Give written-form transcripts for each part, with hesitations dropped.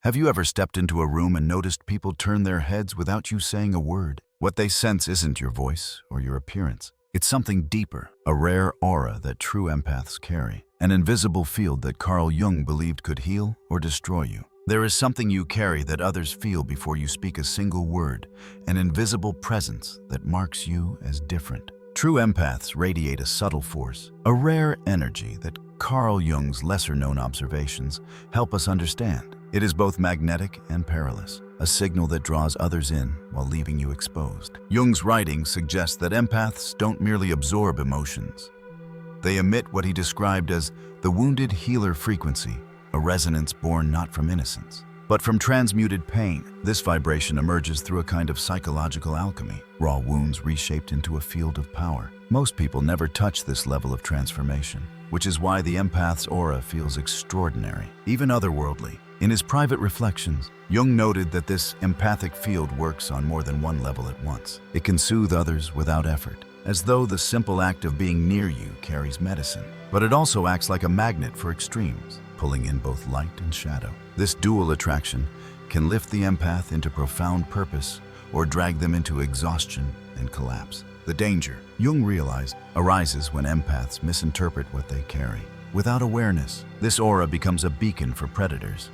Have you ever stepped into a room and noticed people turn their heads without you saying a word? What they sense isn't your voice or your appearance. It's something deeper, a rare aura that true empaths carry, an invisible field that Carl Jung believed could heal or destroy you. There is something you carry that others feel before you speak a single word, an invisible presence that marks you as different. True empaths radiate a subtle force, a rare energy that Carl Jung's lesser-known observations help us understand. It is both magnetic and perilous, a signal that draws others in while leaving you exposed. Jung's writings suggest that empaths don't merely absorb emotions. They emit what he described as the wounded healer frequency, a resonance born not from innocence, but from transmuted pain. This vibration emerges through a kind of psychological alchemy, raw wounds reshaped into a field of power. Most people never touch this level of transformation, which is why the empath's aura feels extraordinary, even otherworldly. In his private reflections, Jung noted that this empathic field works on more than one level at once. It can soothe others without effort, as though the simple act of being near you carries medicine. But it also acts like a magnet for extremes, pulling in both light and shadow. This dual attraction can lift the empath into profound purpose or drag them into exhaustion and collapse. The danger, Jung realized, arises when empaths misinterpret what they carry. Without awareness, this aura becomes a beacon for predators,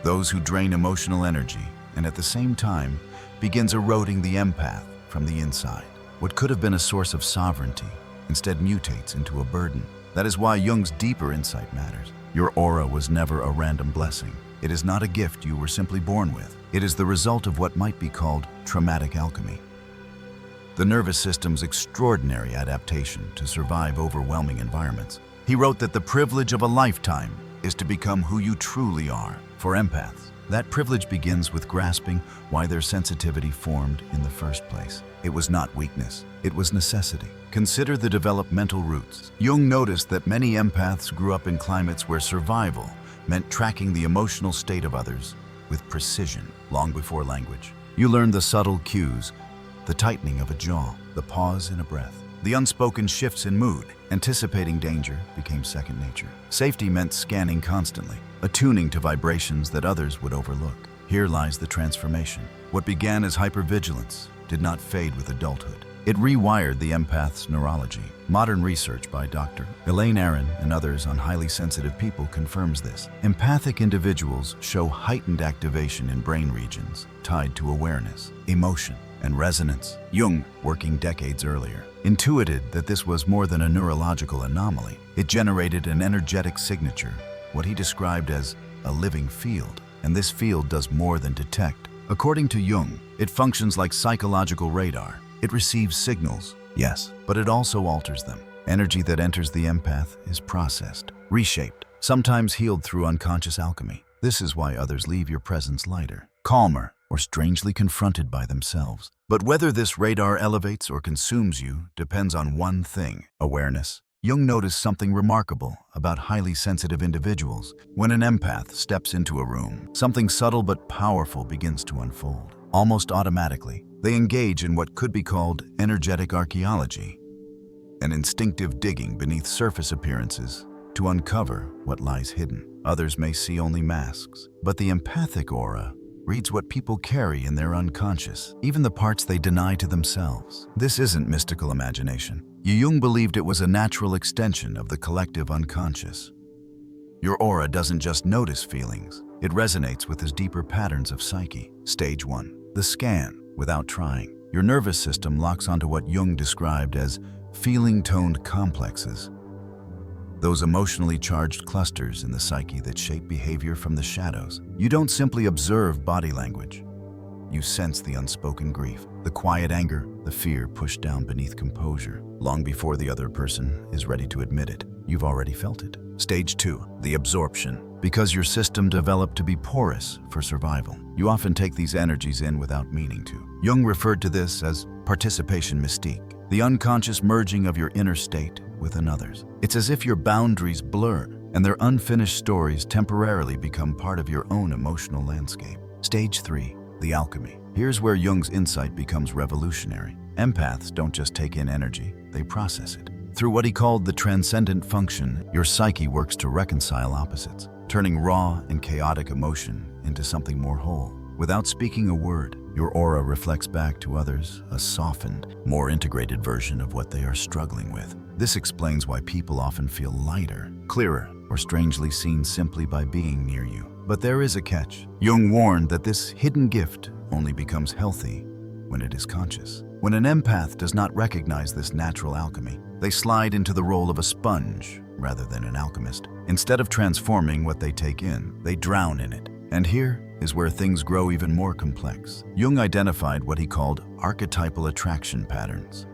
those who drain emotional energy and at the same time begins eroding the empath from the inside. What could have been a source of sovereignty instead mutates into a burden. That is why Jung's deeper insight matters. Your aura was never a random blessing. It is not a gift you were simply born with. It is the result of what might be called traumatic alchemy, the nervous system's extraordinary adaptation to survive overwhelming environments. He wrote that the privilege of a lifetime is to become who you truly are. For empaths, that privilege begins with grasping why their sensitivity formed in the first place. It was not weakness, it was necessity. Consider the developmental roots. Jung noticed that many empaths grew up in climates where survival meant tracking the emotional state of others with precision long before language. You learned the subtle cues, the tightening of a jaw, the pause in a breath. The unspoken shifts in mood. Anticipating danger became second nature. Safety meant scanning constantly, attuning to vibrations that others would overlook. Here lies the transformation. What began as hypervigilance did not fade with adulthood. It rewired the empath's neurology. Modern research by Dr. Elaine Aron and others on highly sensitive people confirms this. Empathic individuals show heightened activation in brain regions tied to awareness, emotion, and resonance. Jung, working decades earlier, intuited that this was more than a neurological anomaly. It generated an energetic signature, what he described as a living field. And this field does more than detect. According to Jung, it functions like psychological radar. It receives signals, yes, but it also alters them. Energy that enters the empath is processed, reshaped, sometimes healed through unconscious alchemy. This is why others leave your presence lighter, calmer, or strangely confronted by themselves. But whether this radar elevates or consumes you depends on one thing: awareness. Jung noticed something remarkable about highly sensitive individuals. When an empath steps into a room, something subtle but powerful begins to unfold. Almost automatically, they engage in what could be called energetic archaeology, an instinctive digging beneath surface appearances to uncover what lies hidden. Others may see only masks, but the empathic aura reads what people carry in their unconscious, even the parts they deny to themselves. This isn't mystical imagination. Jung believed it was a natural extension of the collective unconscious. Your aura doesn't just notice feelings, it resonates with his deeper patterns of psyche. Stage 1. The scan. Without trying, your nervous system locks onto what Jung described as feeling-toned complexes, those emotionally charged clusters in the psyche that shape behavior from the shadows. You don't simply observe body language. You sense the unspoken grief, the quiet anger, the fear pushed down beneath composure. Long before the other person is ready to admit it, you've already felt it. Stage 2. The absorption. Because your system developed to be porous for survival, you often take these energies in without meaning to. Jung referred to this as participation mystique, the unconscious merging of your inner state with another's. It's as if your boundaries blur and their unfinished stories temporarily become part of your own emotional landscape. Stage 3. The alchemy. Here's where Jung's insight becomes revolutionary. Empaths don't just take in energy, they process it. Through what he called the transcendent function, your psyche works to reconcile opposites, turning raw and chaotic emotion into something more whole. Without speaking a word, your aura reflects back to others a softened, more integrated version of what they are struggling with. This explains why people often feel lighter, clearer, or strangely seen simply by being near you. But there is a catch. Jung warned that this hidden gift only becomes healthy when it is conscious. When an empath does not recognize this natural alchemy, they slide into the role of a sponge rather than an alchemist. Instead of transforming what they take in, they drown in it. And here is where things grow even more complex. Jung identified what he called archetypal attraction patterns,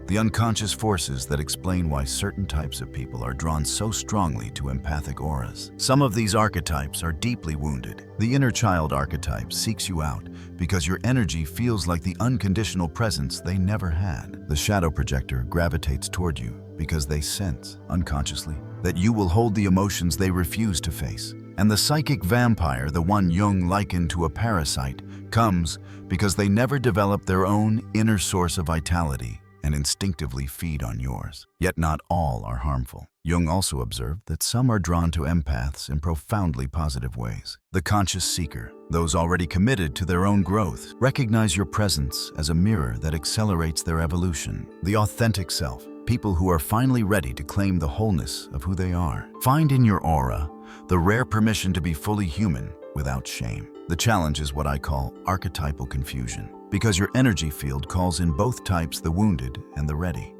the unconscious forces that explain why certain types of people are drawn so strongly to empathic auras. Some of these archetypes are deeply wounded. The inner child archetype seeks you out because your energy feels like the unconditional presence they never had. The shadow projector gravitates toward you because they sense, unconsciously, that you will hold the emotions they refuse to face. And the psychic vampire, the one Jung likened to a parasite, comes because they never develop their own inner source of vitality and instinctively feed on yours. Yet not all are harmful. Jung also observed that some are drawn to empaths in profoundly positive ways. The conscious seeker, those already committed to their own growth, recognize your presence as a mirror that accelerates their evolution. The authentic self, people who are finally ready to claim the wholeness of who they are, find in your aura the rare permission to be fully human without shame. The challenge is what I call archetypal confusion, because your energy field calls in both types, the wounded and the ready.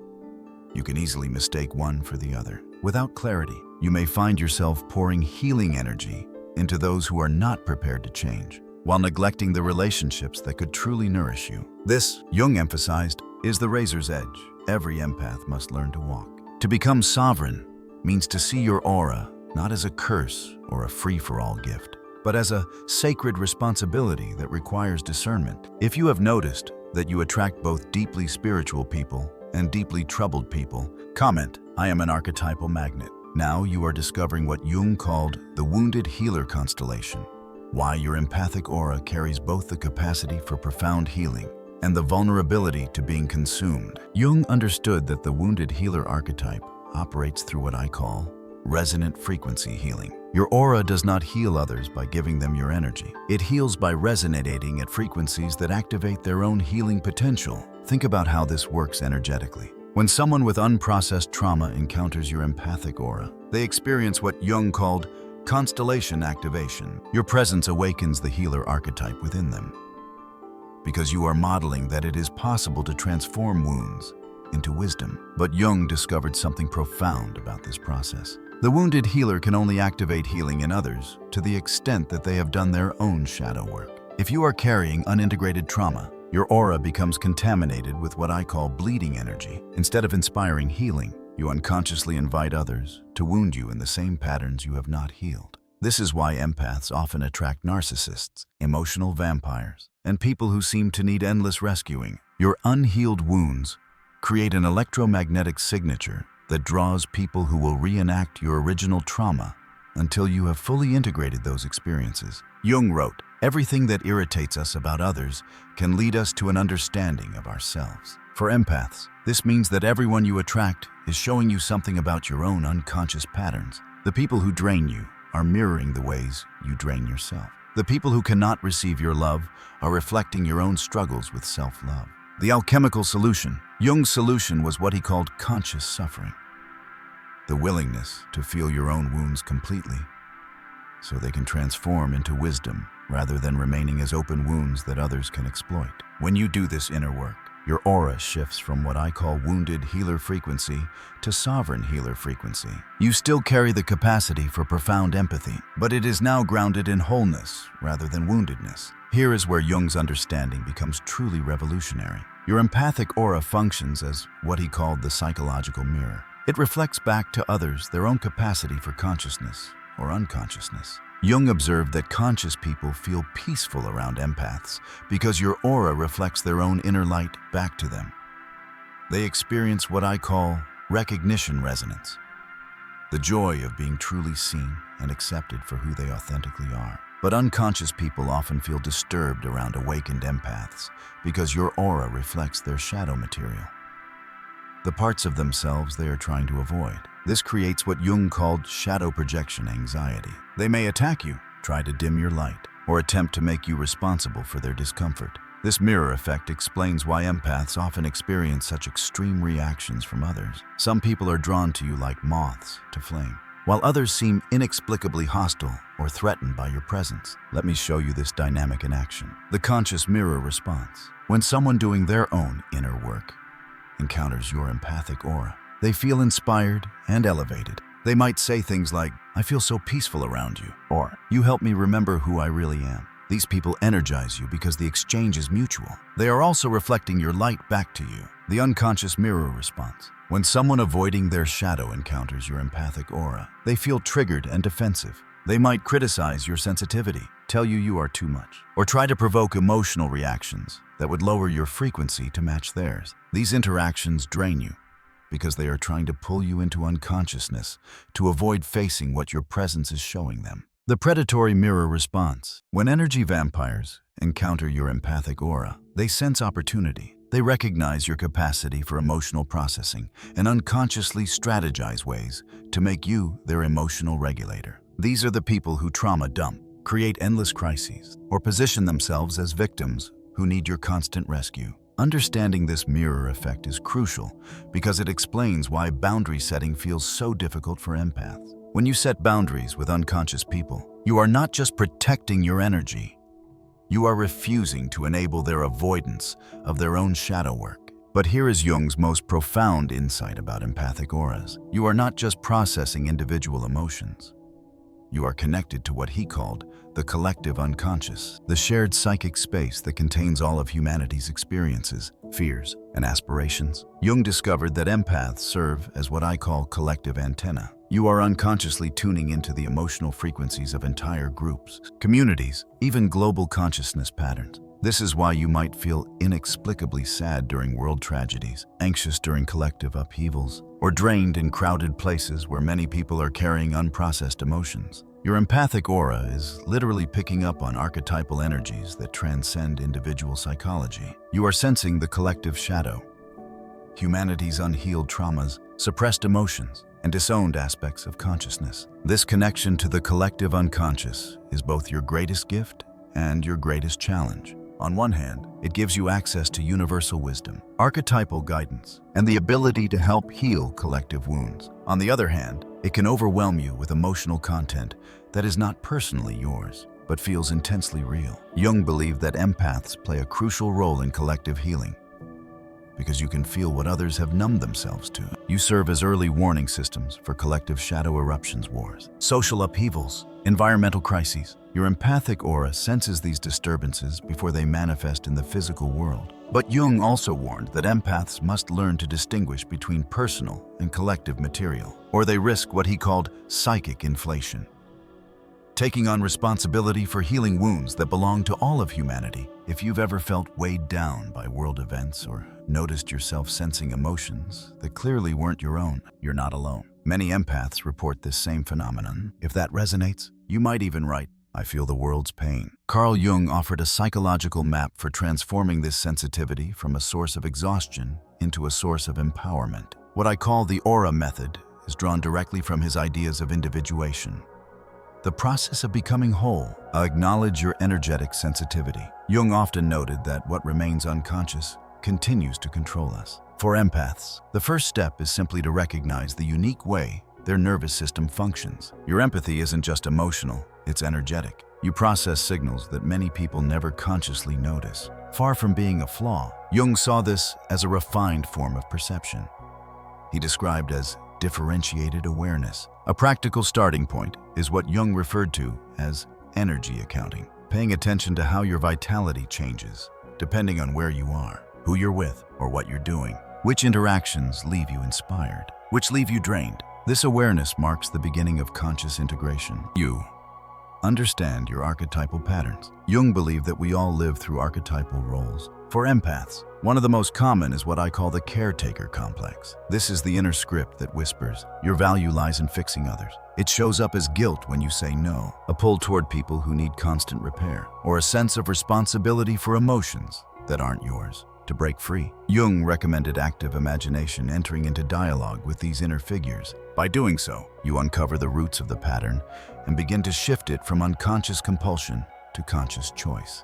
You can easily mistake one for the other. Without clarity, you may find yourself pouring healing energy into those who are not prepared to change, while neglecting the relationships that could truly nourish you. This, Jung emphasized, is the razor's edge every empath must learn to walk. To become sovereign means to see your aura not as a curse or a free-for-all gift, but as a sacred responsibility that requires discernment. If you have noticed that you attract both deeply spiritual people and deeply troubled people, comment, "I am an archetypal magnet." Now you are discovering what Jung called the wounded healer constellation, why your empathic aura carries both the capacity for profound healing and the vulnerability to being consumed. Jung understood that the wounded healer archetype operates through what I call resonant frequency healing. Your aura does not heal others by giving them your energy. It heals by resonating at frequencies that activate their own healing potential. Think about how this works energetically. When someone with unprocessed trauma encounters your empathic aura, they experience what Jung called constellation activation. Your presence awakens the healer archetype within them, because you are modeling that it is possible to transform wounds into wisdom. But Jung discovered something profound about this process. The wounded healer can only activate healing in others to the extent that they have done their own shadow work. If you are carrying unintegrated trauma, your aura becomes contaminated with what I call bleeding energy. Instead of inspiring healing, you unconsciously invite others to wound you in the same patterns you have not healed. This is why empaths often attract narcissists, emotional vampires, and people who seem to need endless rescuing. Your unhealed wounds create an electromagnetic signature that draws people who will reenact your original trauma until you have fully integrated those experiences. Jung wrote, "Everything that irritates us about others can lead us to an understanding of ourselves." For empaths, this means that everyone you attract is showing you something about your own unconscious patterns. The people who drain you are mirroring the ways you drain yourself. The people who cannot receive your love are reflecting your own struggles with self-love. The alchemical solution, Jung's solution, was what he called conscious suffering. The willingness to feel your own wounds completely so they can transform into wisdom rather than remaining as open wounds that others can exploit. When you do this inner work, your aura shifts from what I call wounded healer frequency to sovereign healer frequency. You still carry the capacity for profound empathy, but it is now grounded in wholeness rather than woundedness. Here is where Jung's understanding becomes truly revolutionary. Your empathic aura functions as what he called the psychological mirror. It reflects back to others their own capacity for consciousness or unconsciousness. Jung observed that conscious people feel peaceful around empaths because your aura reflects their own inner light back to them. They experience what I call recognition resonance, the joy of being truly seen and accepted for who they authentically are. But unconscious people often feel disturbed around awakened empaths because your aura reflects their shadow material. the parts of themselves they are trying to avoid. This creates what Jung called shadow projection anxiety. They may attack you, try to dim your light, or attempt to make you responsible for their discomfort. This mirror effect explains why empaths often experience such extreme reactions from others. Some people are drawn to you like moths to flame, while others seem inexplicably hostile or threatened by your presence. Let me show you this dynamic in action. The conscious mirror response. When someone doing their own inner work encounters your empathic aura, they feel inspired and elevated. They might say things like, "I feel so peaceful around you," or "You help me remember who I really am." These people energize you because the exchange is mutual. They are also reflecting your light back to you. The unconscious mirror response. When someone avoiding their shadow encounters your empathic aura, they feel triggered and defensive. They might criticize your sensitivity, tell you are too much, or try to provoke emotional reactions that would lower your frequency to match theirs. These interactions drain you because they are trying to pull you into unconsciousness to avoid facing what your presence is showing them. The predatory mirror response. When energy vampires encounter your empathic aura, they sense opportunity. They recognize your capacity for emotional processing and unconsciously strategize ways to make you their emotional regulator. These are the people who trauma dump, create endless crises, or position themselves as victims who need your constant rescue. Understanding this mirror effect is crucial because it explains why boundary setting feels so difficult for empaths. When you set boundaries with unconscious people, you are not just protecting your energy, you are refusing to enable their avoidance of their own shadow work. But here is Jung's most profound insight about empathic auras. You are not just processing individual emotions. You are connected to what he called the collective unconscious, the shared psychic space that contains all of humanity's experiences, fears, and aspirations. Jung discovered that empaths serve as what I call collective antenna. You are unconsciously tuning into the emotional frequencies of entire groups, communities, even global consciousness patterns. This is why you might feel inexplicably sad during world tragedies, anxious during collective upheavals, or drained in crowded places where many people are carrying unprocessed emotions. Your empathic aura is literally picking up on archetypal energies that transcend individual psychology. You are sensing the collective shadow, humanity's unhealed traumas, suppressed emotions, and disowned aspects of consciousness. This connection to the collective unconscious is both your greatest gift and your greatest challenge. On one hand, it gives you access to universal wisdom, archetypal guidance, and the ability to help heal collective wounds. On the other hand, it can overwhelm you with emotional content that is not personally yours, but feels intensely real. Jung believed that empaths play a crucial role in collective healing because you can feel what others have numbed themselves to. You serve as early warning systems for collective shadow eruptions wars, social upheavals, environmental crises. Your empathic aura senses these disturbances before they manifest in the physical world. But Jung also warned that empaths must learn to distinguish between personal and collective material, or they risk what he called psychic inflation, taking on responsibility for healing wounds that belong to all of humanity. If you've ever felt weighed down by world events or noticed yourself sensing emotions that clearly weren't your own, you're not alone. Many empaths report this same phenomenon. If that resonates, you might even write, "I feel the world's pain." Carl Jung offered a psychological map for transforming this sensitivity from a source of exhaustion into a source of empowerment. What I call the aura method is drawn directly from his ideas of individuation, the process of becoming whole. Acknowledge your energetic sensitivity. Jung often noted that what remains unconscious continues to control us. For empaths, the first step is simply to recognize the unique way their nervous system functions. Your empathy isn't just emotional, it's energetic. You process signals that many people never consciously notice. Far from being a flaw, Jung saw this as a refined form of perception. He described as differentiated awareness. A practical starting point is what Jung referred to as energy accounting, paying attention to how your vitality changes depending on where you are, who you're with, or what you're doing. Which interactions leave you inspired, which leave you drained. This awareness marks the beginning of conscious integration. You understand your archetypal patterns. Jung believed that we all live through archetypal roles. For empaths, one of the most common is what I call the caretaker complex. This is the inner script that whispers, your value lies in fixing others. It shows up as guilt when you say no, a pull toward people who need constant repair, or a sense of responsibility for emotions that aren't yours. To break free, Jung recommended active imagination, entering into dialogue with these inner figures. By doing so, you uncover the roots of the pattern and begin to shift it from unconscious compulsion to conscious choice.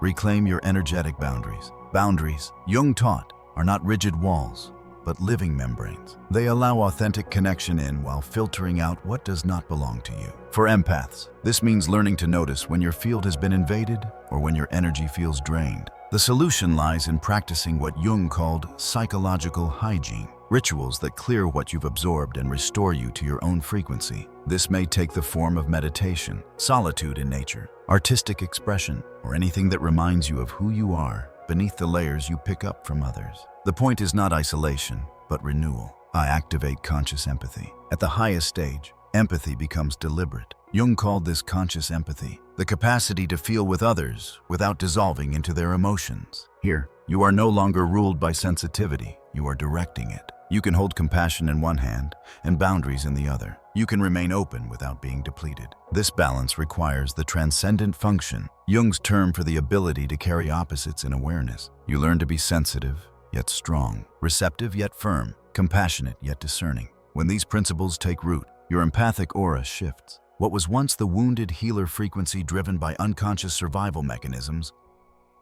Reclaim your energetic boundaries. Boundaries, Jung taught, are not rigid walls, but living membranes. They allow authentic connection in while filtering out what does not belong to you. For empaths, this means learning to notice when your field has been invaded or when your energy feels drained. The solution lies in practicing what Jung called psychological hygiene, rituals that clear what you've absorbed and restore you to your own frequency. This may take the form of meditation, solitude in nature, artistic expression, or anything that reminds you of who you are beneath the layers you pick up from others. The point is not isolation, but renewal. I activate conscious empathy. At the highest stage, empathy becomes deliberate. Jung called this conscious empathy, the capacity to feel with others without dissolving into their emotions. Here, you are no longer ruled by sensitivity, you are directing it. You can hold compassion in one hand and boundaries in the other. You can remain open without being depleted. This balance requires the transcendent function, Jung's term for the ability to carry opposites in awareness. You learn to be sensitive, yet strong, receptive yet firm, compassionate yet discerning. When these principles take root, your empathic aura shifts. What was once the wounded healer frequency driven by unconscious survival mechanisms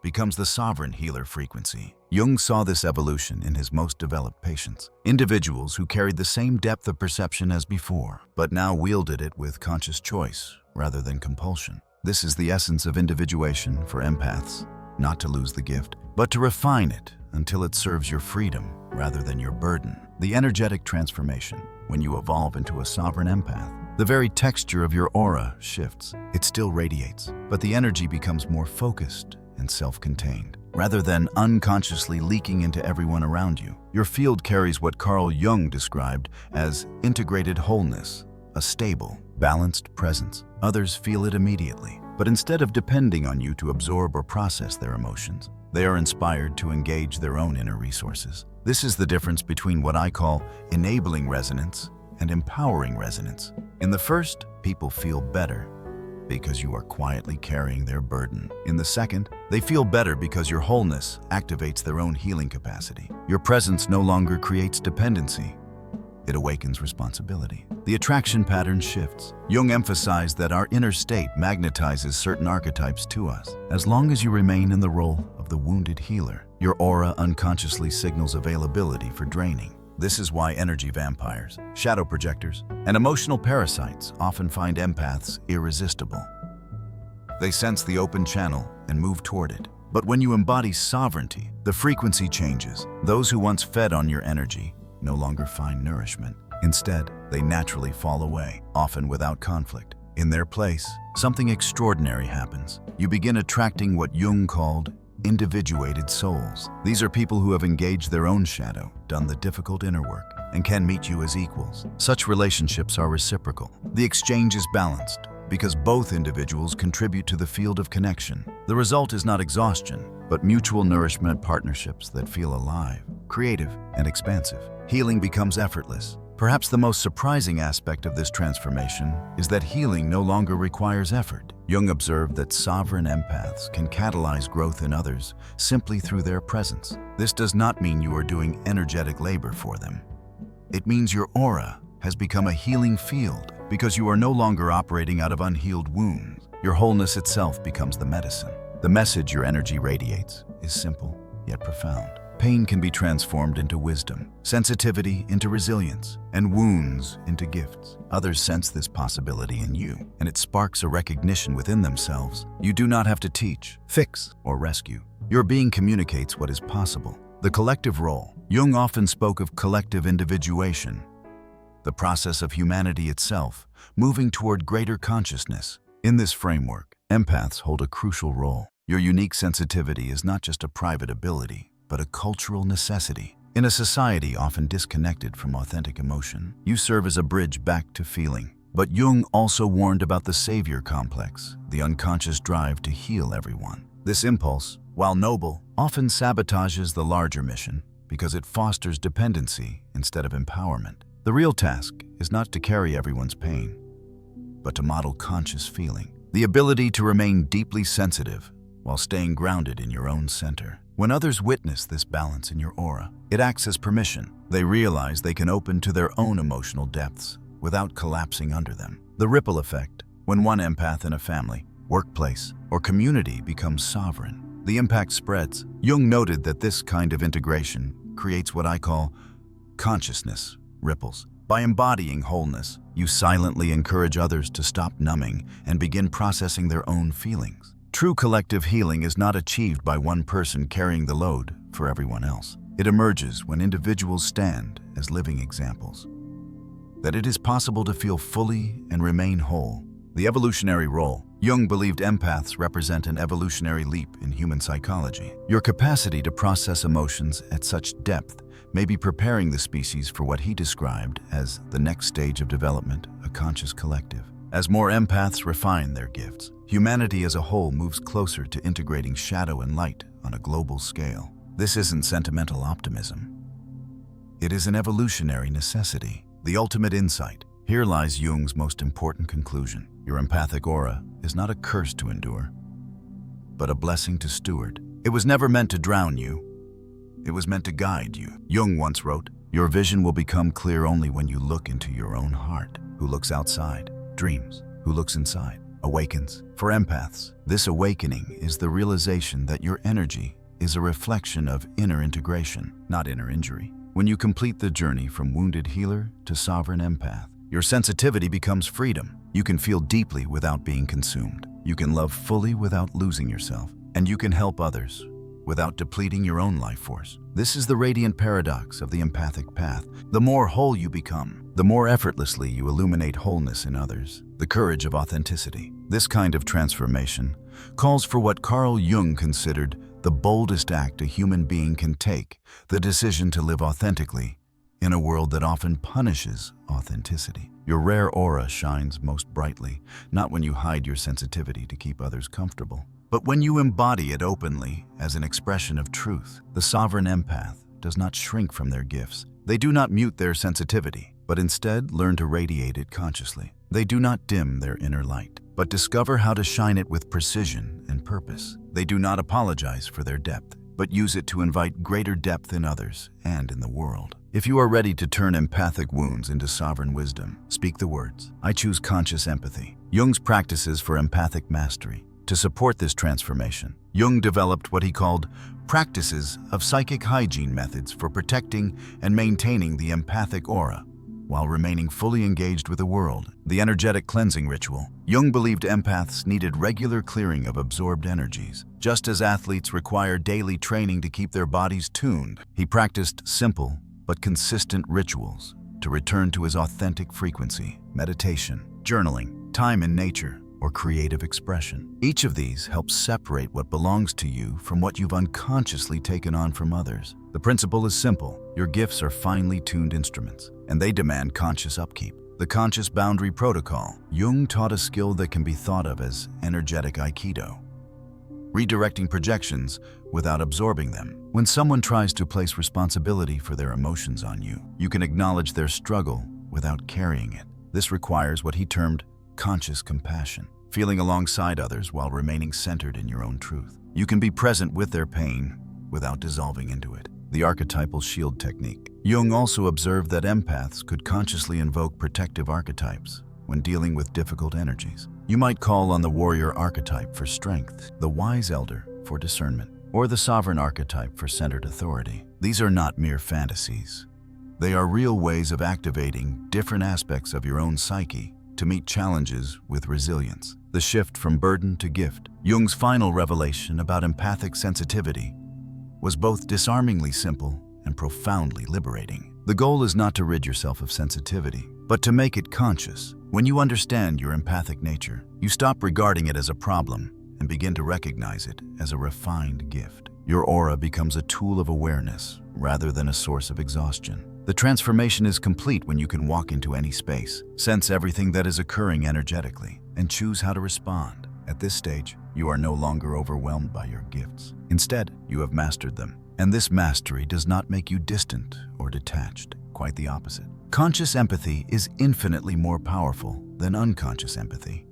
becomes the sovereign healer frequency. Jung saw this evolution in his most developed patients, individuals who carried the same depth of perception as before, but now wielded it with conscious choice rather than compulsion. This is the essence of individuation for empaths, not to lose the gift, but to refine it until it serves your freedom rather than your burden. The energetic transformation, when you evolve into a sovereign empath, the very texture of your aura shifts. It still radiates, but the energy becomes more focused and self-contained. Rather than unconsciously leaking into everyone around you, your field carries what Carl Jung described as integrated wholeness, a stable, balanced presence. Others feel it immediately, but instead of depending on you to absorb or process their emotions, they are inspired to engage their own inner resources. This is the difference between what I call enabling resonance and empowering resonance. In the first, people feel better because you are quietly carrying their burden. In the second, they feel better because your wholeness activates their own healing capacity. Your presence no longer creates dependency. It awakens responsibility. The attraction pattern shifts. Jung emphasized that our inner state magnetizes certain archetypes to us. As long as you remain in the role of the wounded healer, your aura unconsciously signals availability for draining. This is why energy vampires, shadow projectors, and emotional parasites often find empaths irresistible. They sense the open channel and move toward it. But when you embody sovereignty, the frequency changes. Those who once fed on your energy no longer find nourishment. Instead, they naturally fall away, often without conflict. In their place, something extraordinary happens. You begin attracting what Jung called individuated souls. These are people who have engaged their own shadow, done the difficult inner work, and can meet you as equals. Such relationships are reciprocal. The exchange is balanced because both individuals contribute to the field of connection. The result is not exhaustion, but mutual nourishment partnerships that feel alive, creative, and expansive. Healing becomes effortless. Perhaps the most surprising aspect of this transformation is that healing no longer requires effort. Jung observed that sovereign empaths can catalyze growth in others simply through their presence. This does not mean you are doing energetic labor for them. It means your aura has become a healing field because you are no longer operating out of unhealed wounds. Your wholeness itself becomes the medicine. The message your energy radiates is simple yet profound. Pain can be transformed into wisdom, sensitivity into resilience, and wounds into gifts. Others sense this possibility in you, and it sparks a recognition within themselves. You do not have to teach, fix, or rescue. Your being communicates what is possible. The collective role. Jung often spoke of collective individuation, the process of humanity itself, moving toward greater consciousness. In this framework, empaths hold a crucial role. Your unique sensitivity is not just a private ability, but a cultural necessity. In a society often disconnected from authentic emotion, you serve as a bridge back to feeling. But Jung also warned about the savior complex, the unconscious drive to heal everyone. This impulse, while noble, often sabotages the larger mission because it fosters dependency instead of empowerment. The real task is not to carry everyone's pain, but to model conscious feeling, the ability to remain deeply sensitive while staying grounded in your own center. When others witness this balance in your aura, it acts as permission. They realize they can open to their own emotional depths without collapsing under them. The ripple effect: when one empath in a family, workplace, or community becomes sovereign, the impact spreads. Jung noted that this kind of integration creates what I call consciousness ripples. By embodying wholeness, you silently encourage others to stop numbing and begin processing their own feelings. True collective healing is not achieved by one person carrying the load for everyone else. It emerges when individuals stand as living examples that it is possible to feel fully and remain whole. The evolutionary role: Jung believed empaths represent an evolutionary leap in human psychology. Your capacity to process emotions at such depth may be preparing the species for what he described as the next stage of development, a conscious collective. As more empaths refine their gifts, humanity as a whole moves closer to integrating shadow and light on a global scale. This isn't sentimental optimism. It is an evolutionary necessity, the ultimate insight. Here lies Jung's most important conclusion. Your empathic aura is not a curse to endure, but a blessing to steward. It was never meant to drown you. It was meant to guide you. Jung once wrote, "Your vision will become clear only when you look into your own heart. Who looks outside dreams. Who looks inside awakens." For empaths, this awakening is the realization that your energy is a reflection of inner integration, not inner injury. When you complete the journey from wounded healer to sovereign empath, your sensitivity becomes freedom. You can feel deeply without being consumed. You can love fully without losing yourself. And you can help others without depleting your own life force. This is the radiant paradox of the empathic path. The more whole you become, the more effortlessly you illuminate wholeness in others. The courage of authenticity. This kind of transformation calls for what Carl Jung considered the boldest act a human being can take: the decision to live authentically in a world that often punishes authenticity. Your rare aura shines most brightly, not when you hide your sensitivity to keep others comfortable, but when you embody it openly as an expression of truth. The sovereign empath does not shrink from their gifts. They do not mute their sensitivity, but instead learn to radiate it consciously. They do not dim their inner light, but discover how to shine it with precision and purpose. They do not apologize for their depth, but use it to invite greater depth in others and in the world. If you are ready to turn empathic wounds into sovereign wisdom, speak the words, "I choose conscious empathy." Jung's practices for empathic mastery. To support this transformation, Jung developed what he called practices of psychic hygiene methods for protecting and maintaining the empathic aura while remaining fully engaged with the world. The energetic cleansing ritual. Jung believed empaths needed regular clearing of absorbed energies. Just as athletes require daily training to keep their bodies tuned, he practiced simple but consistent rituals to return to his authentic frequency: meditation, journaling, time in nature, or creative expression. Each of these helps separate what belongs to you from what you've unconsciously taken on from others. The principle is simple. Your gifts are finely tuned instruments, and they demand conscious upkeep. The conscious boundary protocol. Jung taught a skill that can be thought of as energetic aikido, redirecting projections without absorbing them. When someone tries to place responsibility for their emotions on you, you can acknowledge their struggle without carrying it. This requires what he termed conscious compassion, feeling alongside others while remaining centered in your own truth. You can be present with their pain without dissolving into it. The archetypal shield technique. Jung also observed that empaths could consciously invoke protective archetypes when dealing with difficult energies. You might call on the warrior archetype for strength, the wise elder for discernment, or the sovereign archetype for centered authority. These are not mere fantasies. They are real ways of activating different aspects of your own psyche to meet challenges with resilience. The shift from burden to gift. Jung's final revelation about empathic sensitivity was both disarmingly simple and profoundly liberating. The goal is not to rid yourself of sensitivity, but to make it conscious. When you understand your empathic nature, you stop regarding it as a problem and begin to recognize it as a refined gift. Your aura becomes a tool of awareness rather than a source of exhaustion. The transformation is complete when you can walk into any space, sense everything that is occurring energetically, and choose how to respond. At this stage, you are no longer overwhelmed by your gifts. Instead, you have mastered them. And this mastery does not make you distant or detached. Quite the opposite. Conscious empathy is infinitely more powerful than unconscious empathy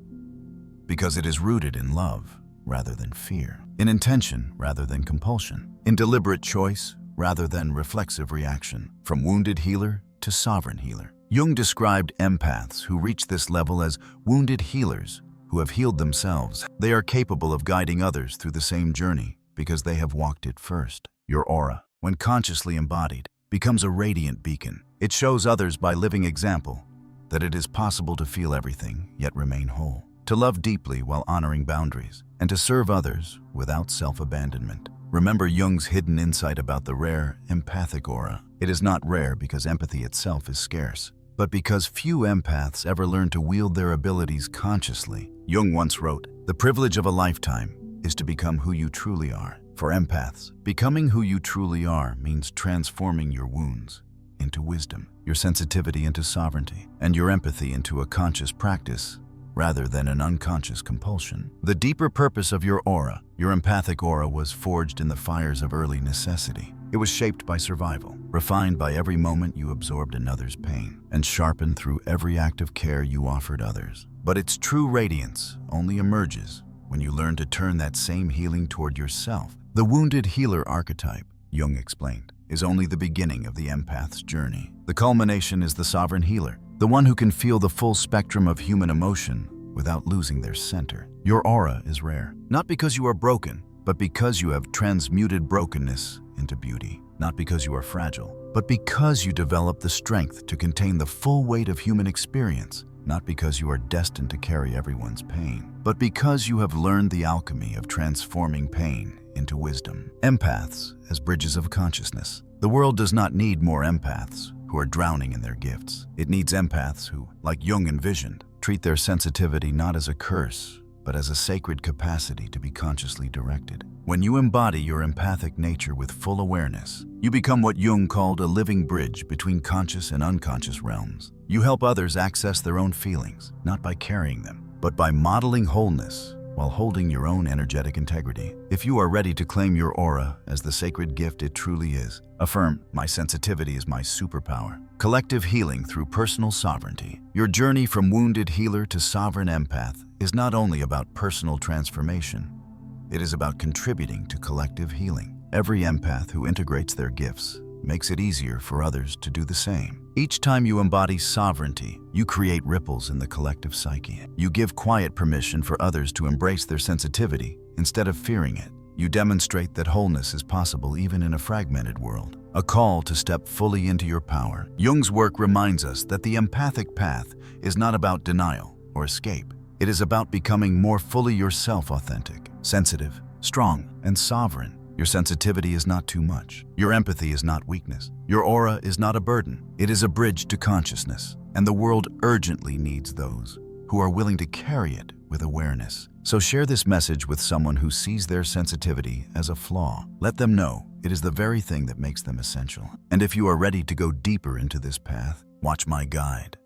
because it is rooted in love, rather than fear, in intention rather than compulsion, in deliberate choice rather than reflexive reaction, from wounded healer to sovereign healer. Jung described empaths who reach this level as wounded healers who have healed themselves. They are capable of guiding others through the same journey because they have walked it first. Your aura, when consciously embodied, becomes a radiant beacon. It shows others by living example that it is possible to feel everything yet remain whole, to love deeply while honoring boundaries, and to serve others without self-abandonment. Remember Jung's hidden insight about the rare, empathic aura. It is not rare because empathy itself is scarce, but because few empaths ever learn to wield their abilities consciously. Jung once wrote, "The privilege of a lifetime is to become who you truly are." For empaths, becoming who you truly are means transforming your wounds into wisdom, your sensitivity into sovereignty, and your empathy into a conscious practice rather than an unconscious compulsion. The deeper purpose of your aura, your empathic aura, was forged in the fires of early necessity. It was shaped by survival, refined by every moment you absorbed another's pain, and sharpened through every act of care you offered others. But its true radiance only emerges when you learn to turn that same healing toward yourself. The wounded healer archetype, Jung explained, is only the beginning of the empath's journey. The culmination is the sovereign healer, the one who can feel the full spectrum of human emotion without losing their center. Your aura is rare, not because you are broken, but because you have transmuted brokenness into beauty. Not because you are fragile, but because you develop the strength to contain the full weight of human experience. Not because you are destined to carry everyone's pain, but because you have learned the alchemy of transforming pain into wisdom. Empaths as bridges of consciousness. The world does not need more empaths who are drowning in their gifts. It needs empaths who, like Jung envisioned, treat their sensitivity not as a curse, but as a sacred capacity to be consciously directed. When you embody your empathic nature with full awareness, you become what Jung called a living bridge between conscious and unconscious realms. You help others access their own feelings, not by carrying them, but by modeling wholeness while holding your own energetic integrity. If you are ready to claim your aura as the sacred gift it truly is, affirm, "My sensitivity is my superpower." Collective healing through personal sovereignty. Your journey from wounded healer to sovereign empath is not only about personal transformation, it is about contributing to collective healing. Every empath who integrates their gifts makes it easier for others to do the same. Each time you embody sovereignty, you create ripples in the collective psyche. You give quiet permission for others to embrace their sensitivity instead of fearing it. You demonstrate that wholeness is possible even in a fragmented world. A call to step fully into your power. Jung's work reminds us that the empathic path is not about denial or escape. It is about becoming more fully yourself, authentic, sensitive, strong, and sovereign. Your sensitivity is not too much. Your empathy is not weakness. Your aura is not a burden. It is a bridge to consciousness, and the world urgently needs those who are willing to carry it with awareness. So share this message with someone who sees their sensitivity as a flaw. Let them know it is the very thing that makes them essential. And if you are ready to go deeper into this path, watch my guide.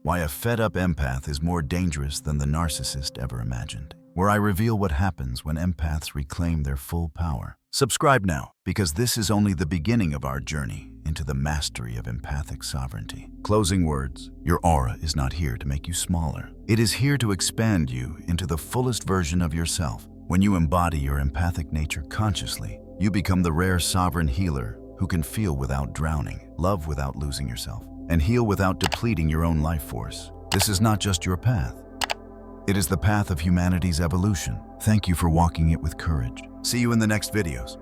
Why a fed-up empath is more dangerous than the narcissist ever imagined, where I reveal what happens when empaths reclaim their full power. Subscribe now, because this is only the beginning of our journey into the mastery of empathic sovereignty. Closing words, your aura is not here to make you smaller. It is here to expand you into the fullest version of yourself. When you embody your empathic nature consciously, you become the rare sovereign healer who can feel without drowning, love without losing yourself, and heal without depleting your own life force. This is not just your path. It is the path of humanity's evolution. Thank you for walking it with courage. See you in the next videos.